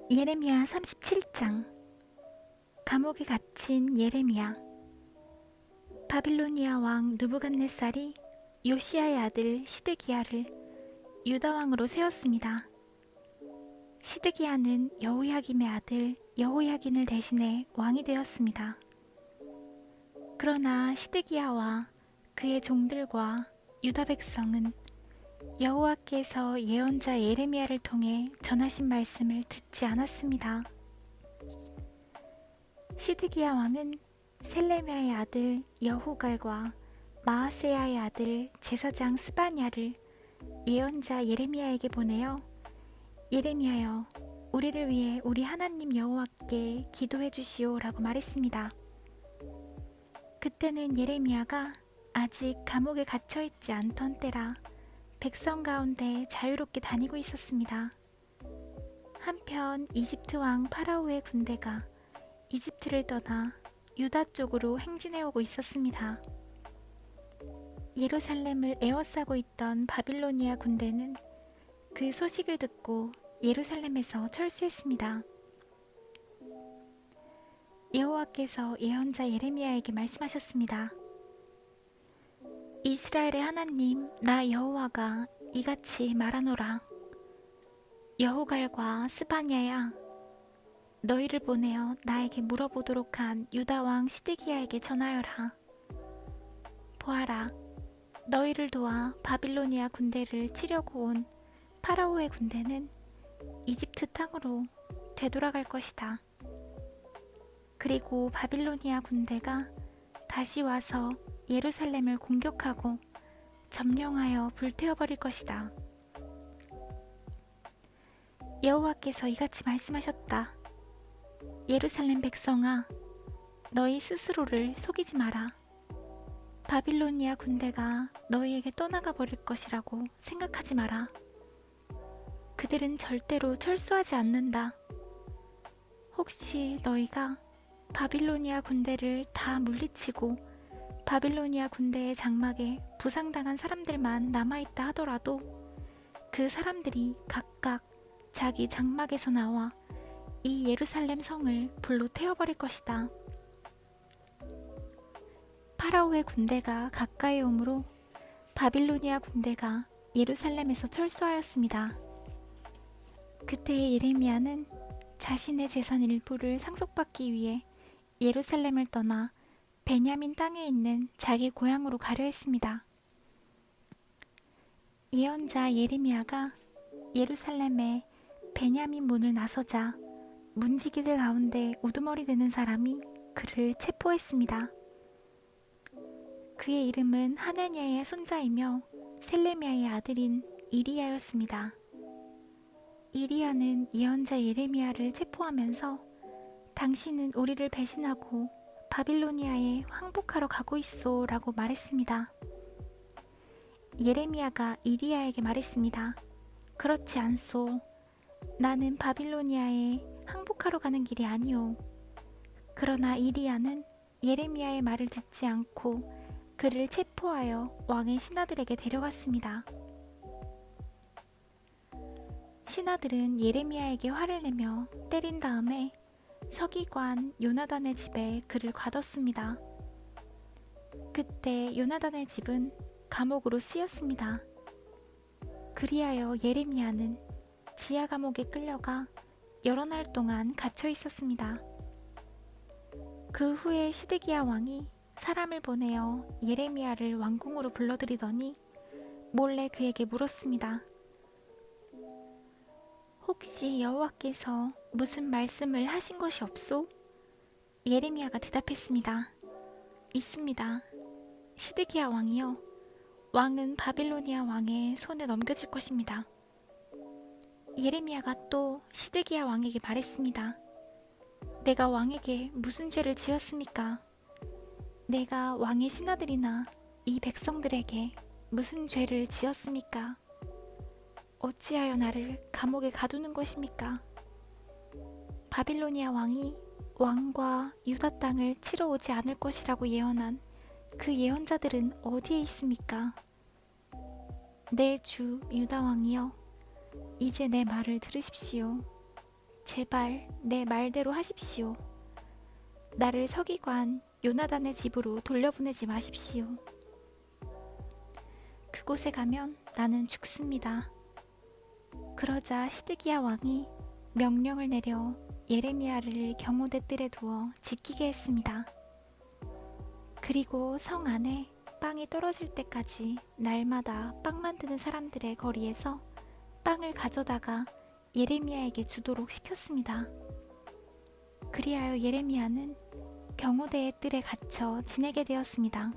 예레미야 37장. 감옥에 갇힌 예레미야. 바빌로니아 왕 느부갓네살이 요시야의 아들 시드기야를 유다 왕으로 세웠습니다. 시드기야는 여호야김의 아들 여호야긴을 대신해 왕이 되었습니다. 그러나 시드기야와 그의 종들과 유다 백성은 여호와께서 예언자 예레미야를 통해 전하신 말씀을 듣지 않았습니다. 시드기야 왕은 셀레미야의 아들 여후갈과 마아세야의 아들 제사장 스바냐를 예언자 예레미야에게 보내어 예레미야여, 우리를 위해 우리 하나님 여호와께 기도해 주시오라고 말했습니다. 그때는 예레미야가 아직 감옥에 갇혀 있지 않던 때라 백성 가운데 자유롭게 다니고 있었습니다. 한편 이집트 왕 파라오의 군대가 이집트를 떠나 유다 쪽으로 행진해 오고 있었습니다. 예루살렘을 에워싸고 있던 바빌로니아 군대는 그 소식을 듣고 예루살렘에서 철수했습니다. 여호와께서 예언자 예레미야에게 말씀하셨습니다. 이스라엘의 하나님 나 여호와가 이같이 말하노라. 여후갈과 스바냐야, 너희를 보내어 나에게 물어보도록 한 유다 왕 시드기야에게 전하여라. 보아라, 너희를 도와 바빌로니아 군대를 치려고 온 파라오의 군대는 이집트 땅으로 되돌아갈 것이다. 그리고 바빌로니아 군대가 다시 와서 예루살렘을 공격하고 점령하여 불태워버릴 것이다. 여호와께서 이같이 말씀하셨다. 예루살렘 백성아, 너희 스스로를 속이지 마라. 바빌로니아 군대가 너희에게 떠나가 버릴 것이라고 생각하지 마라. 그들은 절대로 철수하지 않는다. 혹시 너희가 바빌로니아 군대를 다 물리치고 바빌로니아 군대의 장막에 부상당한 사람들만 남아있다 하더라도 그 사람들이 각각 자기 장막에서 나와 이 예루살렘 성을 불로 태워버릴 것이다. 파라오의 군대가 가까이 오므로 바빌로니아 군대가 예루살렘에서 철수하였습니다. 그때 예레미야는 자신의 재산 일부를 상속받기 위해 예루살렘을 떠나 베냐민 땅에 있는 자기 고향으로 가려 했습니다. 예언자 예레미야가 예루살렘의 베냐민 문을 나서자 문지기들 가운데 우두머리 되는 사람이 그를 체포했습니다. 그의 이름은 하나냐의 손자이며 셀레미야의 아들인 이리야였습니다. 이리야는 예언자 예레미야를 체포하면서 당신은 우리를 배신하고 바빌로니아에 항복하러 가고 있소 라고 말했습니다. 예레미야가 이리야에게 말했습니다. 그렇지 않소. 나는 바빌로니아에 항복하러 가는 길이 아니오. 그러나 이리야는 예레미야의 말을 듣지 않고 그를 체포하여 왕의 신하들에게 데려갔습니다. 신하들은 예레미야에게 화를 내며 때린 다음에 서기관 요나단의 집에 그를 가뒀습니다. 그때 요나단의 집은 감옥으로 쓰였습니다. 그리하여 예레미야는 지하 감옥에 끌려가 여러 날 동안 갇혀 있었습니다. 그 후에 시드기야 왕이 사람을 보내어 예레미야를 왕궁으로 불러들이더니 몰래 그에게 물었습니다. 혹시 여호와께서 무슨 말씀을 하신 것이 없소? 예레미야가 대답했습니다. 있습니다. 시드기야 왕이요. 왕은 바빌로니아 왕의 손에 넘겨질 것입니다. 예레미야가 또 시드기야 왕에게 말했습니다. 내가 왕에게 무슨 죄를 지었습니까? 내가 왕의 신하들이나 이 백성들에게 무슨 죄를 지었습니까? 어찌하여 나를 감옥에 가두는 것입니까? 바빌로니아 왕이 왕과 유다 땅을 치러 오지 않을 것이라고 예언한 그 예언자들은 어디에 있습니까? 내 주 유다 왕이여, 이제 내 말을 들으십시오. 제발 내 말대로 하십시오. 나를 서기관 요나단의 집으로 돌려보내지 마십시오. 그곳에 가면 나는 죽습니다. 그러자 시드기야 왕이 명령을 내려 예레미야를 경호대 뜰에 두어 지키게 했습니다. 그리고 성 안에 빵이 떨어질 때까지 날마다 빵 만드는 사람들의 거리에서 빵을 가져다가 예레미야에게 주도록 시켰습니다. 그리하여 예레미야는 경호대의 뜰에 갇혀 지내게 되었습니다.